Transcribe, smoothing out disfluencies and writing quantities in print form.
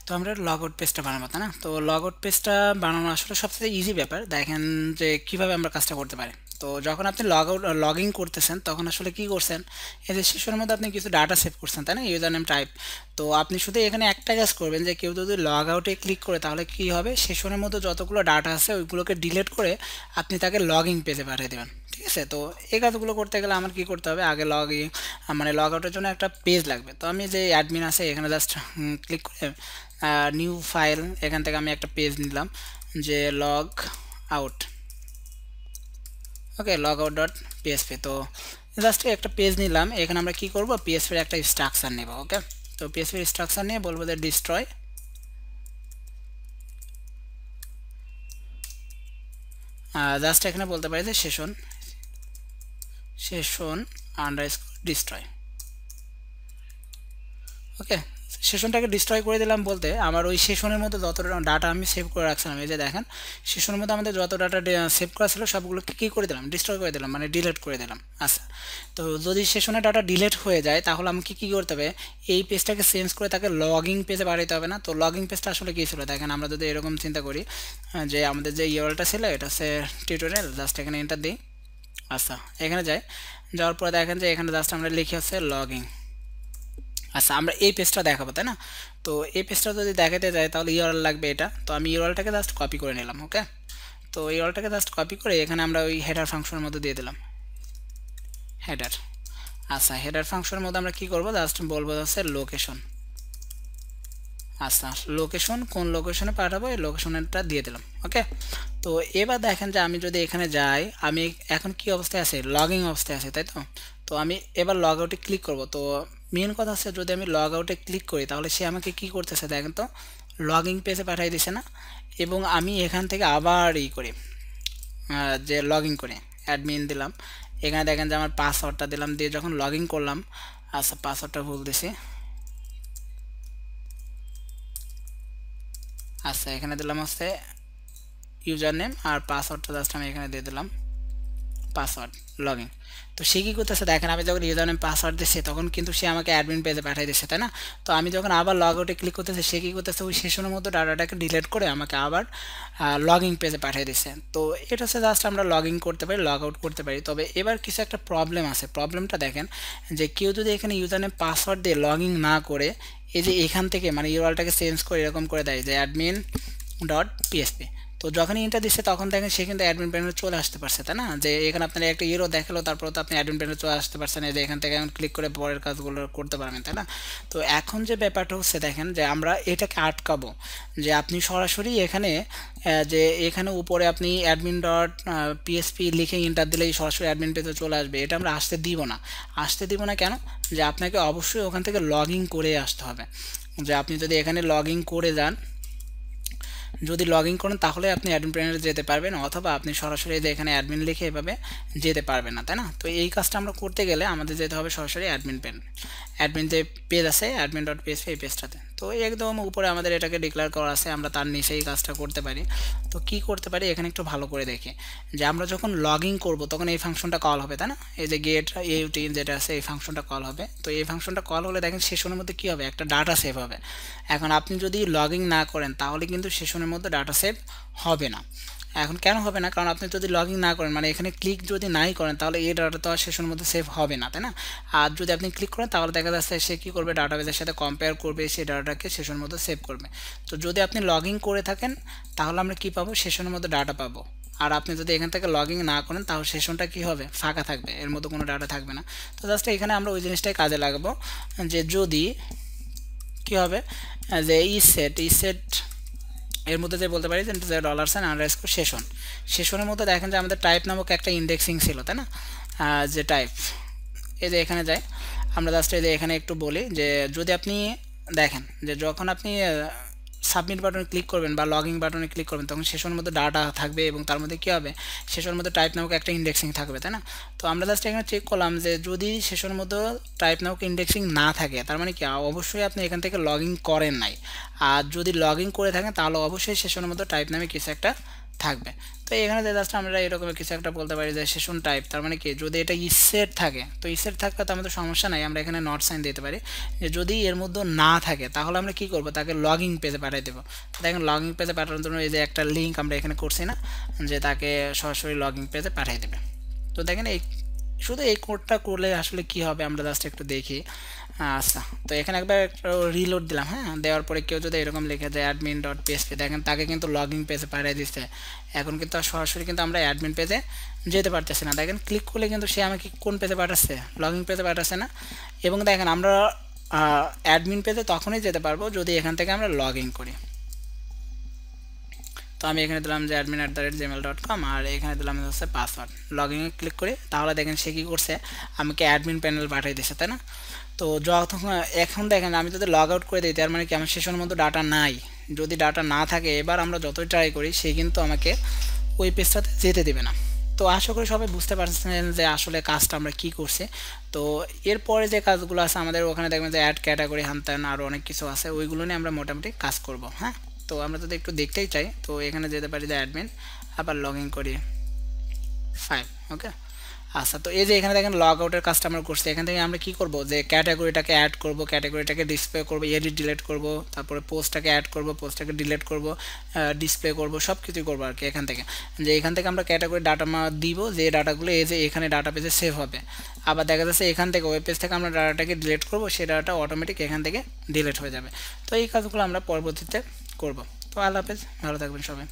তো আমরা log out পেজটা বানাবো, তাই না? তো লগ আউট পেজটা বানানো আসলে সবথেকে ইজি ব্যাপার। দেখেন যে কিভাবে আমরা কাজটা করতে পারি। তো যখন আপনি লগ ইন করতেছেন তখন আসলে কি করছেন, এই যে সেশনের মধ্যে আপনি কিছু ডাটা সেভ করছেন, তাই না? User name type. তো আপনি শুধু এখানে একটা কাজ করবেন যে কেউ যদি লগ আউটে ক্লিক করে তাহলে কি হবে, সেশনের মধ্যে যতগুলো ডাটা আছে ওইগুলোকে ডিলিট করে আপনি তাকে লগ ইন পেজে পাঠিয়ে দেবেন। ঠিক আছে? তো এই কাজগুলো করতে গেলে আমার কি করতে হবে, আগে মানে লগ আউটের জন্য একটা পেজ লাগবে। তো আমি যে অ্যাডমিন আছে এখানে জাস্ট ক্লিক করে নিউ ফাইল, এখান থেকে আমি একটা পেজ নিলাম যে লগ আউট। ওকে, লগ আউট ডট পিএসপি। তো জাস্ট একটা পেজ নিলাম, এখানে আমরা কি করব, পিএসপির একটা স্ট্রাকচার নেব। ওকে, তো পিএসপির স্ট্রাকচার নিয়ে বলবো যে ডিস্ট্রয়, জাস্ট এখানে বলতে পারি যে সেশন আন্ডারস্কোর ডিস্ট্রয়। ওকে, সেশনটাকে ডিস্ট্রয় করে দিলাম বলতে আমার ওই সেশনের মধ্যে যত ডাটা আমি সেভ করে রাখছিলাম, এই যে দেখেন সেশনের মধ্যে আমাদের যত ডাটা সেভ করা ছিল সবগুলোকে কী করে দিলাম, ডিস্ট্রয় করে দিলাম, মানে ডিলিট করে দিলাম। আচ্ছা, তো যদি সেশনের ডাটা ডিলিট হয়ে যায় তাহলে আমাকে কী করতে হবে, এই পেজটাকে চেঞ্জ করে তাকে লগিং পেজে বাড়াইতে হবে না? তো লগিং পেজটা আসলে কী ছিল দেখেন, আমরা যদি এরকম চিন্তা করি যে আমাদের যে ইউআরএলটা ছিল এটা হচ্ছে টিউটোরিয়াল, জাস্ট এখানে এন্টার দিই। আচ্ছা, এখানে যাওয়ার পরে দেখেন যে এখানে জাস্ট আমরা লিখি হচ্ছে লগিং। আচ্ছা, আমরা এই পেজটা দেখাবো, তাই না? তো এই পেজটা যদি দেখাতে যাই তাহলে ইউআরএল লাগবে এটা। তো আমি ইউআরএলটাকে জাস্ট কপি করে নিলাম। ওকে, তো ইউআরএলটাকে জাস্ট কপি করে এখানে আমরা ওই হেডার ফাংশনের মধ্যে দিয়ে দিলাম হেডার। আচ্ছা, হেডার ফাংশনের মধ্যে আমরা কি করব, জাস্ট বলবো হচ্ছে লোকেশন। আচ্ছা, লোকেশন কোন লোকেশনে পাঠাবো এই লোকেশনটা দিয়ে দিলাম। ওকে, তো এবার দেখেন যে আমি যদি এখানে যাই, আমি এখন কি অবস্থায় আছে, লগিং অবস্থায় আছে, তাই তো? তো আমি এবার লগ আউটে ক্লিক করব। তো মেন কথা হচ্ছে যদি আমি লগ আউটে ক্লিক করি তাহলে সে আমাকে কি করতেছে দেখেন তো, লগিং পেজে পাঠিয়ে দিছে না? এবং আমি এখান থেকে আবার করি, যে লগইন করে অ্যাডমিন দিলাম, এখানে দেখেন যে আমার পাসওয়ার্ডটা দিলাম, দিয়ে যখন লগইন করলাম, আচ্ছা পাসওয়ার্ডটা ভুল দিছি। আচ্ছা, এখানে দিলাম হচ্ছে ইউজার নেম আর পাসওয়ার্ডটা জাস্ট আমি এখানে দিয়ে দিলাম পাসওয়ার্ড লগইন। তো সে কী করতেছে দেখেন, আমি যখন ইউজার নেম পাসওয়ার্ড দিচ্ছি তখন কিন্তু সে আমাকে অ্যাডমিন পেজে পাঠিয়ে দিচ্ছে, তাই না? তো আমি যখন আবার লগ আউটে ক্লিক করতেছি সে কী করতেছে, ওই সেশনের মতো ডাটাটাকে ডিলিট করে আমাকে আবার লগইন পেজে পাঠিয়ে দিচ্ছে। তো এটা হচ্ছে জাস্ট আমরা লগ ইন করতে পারি, লগ আউট করতে পারি। তবে এবার কিছু একটা প্রবলেম আছে, প্রবলেমটা দেখেন যে কেউ যদি এখানে ইউজার নেম পাসওয়ার্ড দিয়ে লগ ইন না করে এই যে এখান থেকে মানে ইউআরএলটাকে চেঞ্জ করে এরকম করে দেয় যে অ্যাডমিন ডট পিএসপি, তো যখনই ইন্টার দিচ্ছে তখন দেখেন সে কিন্তু অ্যাডমিন প্যানেলে চলে আসতে পারছে, তাই না? যে এখানে আপনার একটা ইউরো দেখালো, তারপর তো আপনি অ্যাডমিন প্যানেলে চলে আসতে পারছেন, এই যে এখান থেকে এখন ক্লিক করে পরের কাজগুলো করতে পারবেন, তাই না? তো এখন যে ব্যাপারটা হচ্ছে দেখেন যে আমরা এটাকে আটকাবো, যে আপনি সরাসরি এখানে যে এখানে উপরে আপনি অ্যাডমিন ডট পিএসপি লিখে ইন্টার দিলেই সরাসরি অ্যাডমিন পেজে চলে আসবে, এটা আমরা আসতে দিব না। আসতে দিব না কেন, যে আপনাকে অবশ্যই ওখান থেকে লগ ইন করে আসতে হবে। যে আপনি যদি এখানে লগ ইন করে যান, যদি লগ ইন করেন তাহলে আপনি অ্যাডমিন প্যানেলে যেতে পারবেন, অথবা আপনি সরাসরি যে এখানে অ্যাডমিন লিখে এভাবে যেতে পারবেন না, তাই না? তো এই কাজটা আমরা করতে গেলে আমাদের যেতে হবে সরাসরি অ্যাডমিন প্যানেল, অ্যাডমিন যে পেজ আছে অ্যাডমিন ডট পিএসপি এই পেজটাতে। তো একদম উপরে আমাদের এটাকে ডিক্লেয়ার করা আছে, আমরা তার নিচে এই কাজটা করতে পারি। তো কি করতে পারি এখানে একটু ভালো করে দেখি, যে আমরা যখন লগ ইন করবো তখন এই ফাংশনটা কল হবে, তাই না? এই যে গেট ইউটি যেটা আছে এই ফাংশনটা কল হবে। তো এই ফাংশনটা কল হলে দেখেন সেশনের মধ্যে কী হবে, একটা ডাটা সেভ হবে। এখন আপনি যদি লগ ইন না করেন তাহলে কিন্তু সেশনের মধ্যে ডাটা সেভ হবে না। এখন কেন হবে না, কারণ আপনি যদি লগ ইন না করেন মানে এখানে ক্লিক যদি নাই করেন তাহলে এই ডাটা তো আর সেশনের মধ্যে সেভ হবে না, তাই না? আর যদি আপনি ক্লিক করেন তাহলে দেখা যাচ্ছে সে কী করবে, ডাটাবেসের সাথে কম্পেয়ার করবে, সেই ডাটাটাকে সেশনের মধ্যে সেভ করবে। তো যদি আপনি লগ ইন করে থাকেন তাহলে আমরা কী পাবো, সেশনের মধ্যে ডাটা পাবো। আর আপনি যদি এখান থেকে লগ ইন না করেন তাহলে সেশনটা কী হবে, ফাঁকা থাকবে, এর মধ্যে কোনো ডাটা থাকবে না। তো জাস্ট এখানে আমরা ওই জিনিসটাই কাজে লাগাবো, যে যদি কী হবে, যে ইসেট এর মধ্যে যে বলতে পারি যে ডলার সাইন আন্ডারস্কোর সেশনের মধ্যে দেখেন যে আমাদের টাইপ নামক একটা ইন্ডেক্সিং ছিল, তাই না? যে টাইপ, এই যে এখানে যাই আমরা জাস্ট এই যে এখানে একটু বলি যে যদি আপনি দেখেন যে যখন আপনি সাবমিট বাটনে ক্লিক করবেন বা লগইন বাটনে ক্লিক করবেন তখন সেশনের মধ্যে ডাটা থাকবে এবং তার মধ্যে কী হবে, সেশনের মধ্যে টাইপ নামক একটা ইন্ডেক্সিং থাকবে, তাই না? তো আমরা জাস্ট এখানে চেক করলাম যে যদি সেশনের মধ্যে টাইপ নামক ইন্ডেক্সিং না থাকে তার মানে কি অবশ্যই আপনি এখান থেকে লগ ইন করেন নাই। আর যদি লগ ইন করে থাকেন তাহলে অবশ্যই সেশনের মধ্যে টাইপ নামে কিছু একটা থাকবে। তো এখানে জাস্ট আমরা এরকম কিছু একটা বলতে পারি যে সেশন টাইপ, তার মানে কি যদি এটা ইসেট থাকে, তো ইসেট থাকলে তো আমাদের সমস্যা নাই, আমরা এখানে নট সাইন দিতে পারি। যে যদি এর মধ্যে না থাকে তাহলে আমরা কি করব, তাকে লগইন পেজে পাঠিয়ে দেবো। দেখেন লগইন পেজে পাঠানোর জন্য এই যে একটা লিঙ্ক আমরা এখানে করছি না, যে তাকে সরাসরি লগইন পেজে পাঠিয়ে দেবে। তো দেখেন এই শুধু এই কোডটা করলে আসলে কি হবে আমরা জাস্ট একটু দেখি। আচ্ছা, তো এখানে একবার রিলোড দিলাম, হ্যাঁ, দেওয়ার পরে কেউ যদি এরকম লিখে যায় অ্যাডমিন ডট পিএসপি, দেখেন তাকে কিন্তু লগইন পেজে পাঠিয়ে দিচ্ছে। এখন কিন্তু সরাসরি কিন্তু আমরা অ্যাডমিন পেজে যেতে পারতেছি না। দেখেন ক্লিক করলে কিন্তু সে আমাকে কোন পেজে পাঠাচ্ছে, লগইন পেজে পাঠাচ্ছে না। এবং দেখেন আমরা অ্যাডমিন পেজে তখনই যেতে পারবো যদি এখান থেকে আমরা লগইন করি। তো আমি এখানে দিলাম যে admin@gmail.com আর এখানে দিলাম হচ্ছে পাসওয়ার্ড, লগইনে ক্লিক করি। তাহলে দেখেন সে কী করছে, আমাকে অ্যাডমিন প্যানেল পাঠিয়ে দিচ্ছে, তাই না? তো যখন এখন দেখেন আমি যদি লগ আউট করে দিই তার মানে কি আমার সেশনের মধ্যে ডাটা নাই। যদি ডাটা না থাকে এবার আমরা যতই ট্রাই করি সে কিন্তু আমাকে ওই পেজটাতে যেতে দেবে না। তো আশা করি সবাই বুঝতে পারছেন যে আসলে কাজটা আমরা কি করছি। তো এরপরে যে কাজগুলো আছে আমাদের ওখানে দেখবেন যে অ্যাড ক্যাটাগরি, হ্যান আরও অনেক কিছু আছে, ওইগুলো নিয়ে আমরা মোটামুটি কাজ করব। হ্যাঁ, তো আমরা যদি একটু দেখতেই চাই তো এখানে যেতে পারি যে অ্যাডমিন, আবার লগ ইন করি 5। ওকে, আচ্ছা, তো এই যে এখানে দেখেন লগ আউটের কাজটা আমরা করছি। এখান থেকে আমরা কি করব, যে ক্যাটাগরিটাকে অ্যাড করব, ক্যাটাগরিটাকে ডিসপ্লে করব, এডিট ডিলিট করব, তারপরে পোস্টটাকে অ্যাড করব, পোস্টটাকে ডিলিট করব, ডিসপ্লে করব, সব কিছুই করবো আর কি। এখান থেকে যে এখান থেকে আমরা ক্যাটাগরি ডাটা দিব, যে ডাটাগুলো এই যে এখানে ডাটা পেজে সেভ হবে। আবার দেখা যাচ্ছে এখান থেকে ওয়েব পেজ থেকে আমরা ডাটাটাকে ডিলিট করব, সেই ডাটা অটোমেটিক এখান থেকে ডিলিট হয়ে যাবে। তো এই কাজগুলো আমরা পরবর্তীতে করব। তো আল্লাহ হাফেজ, ভালো থাকবেন সবাই।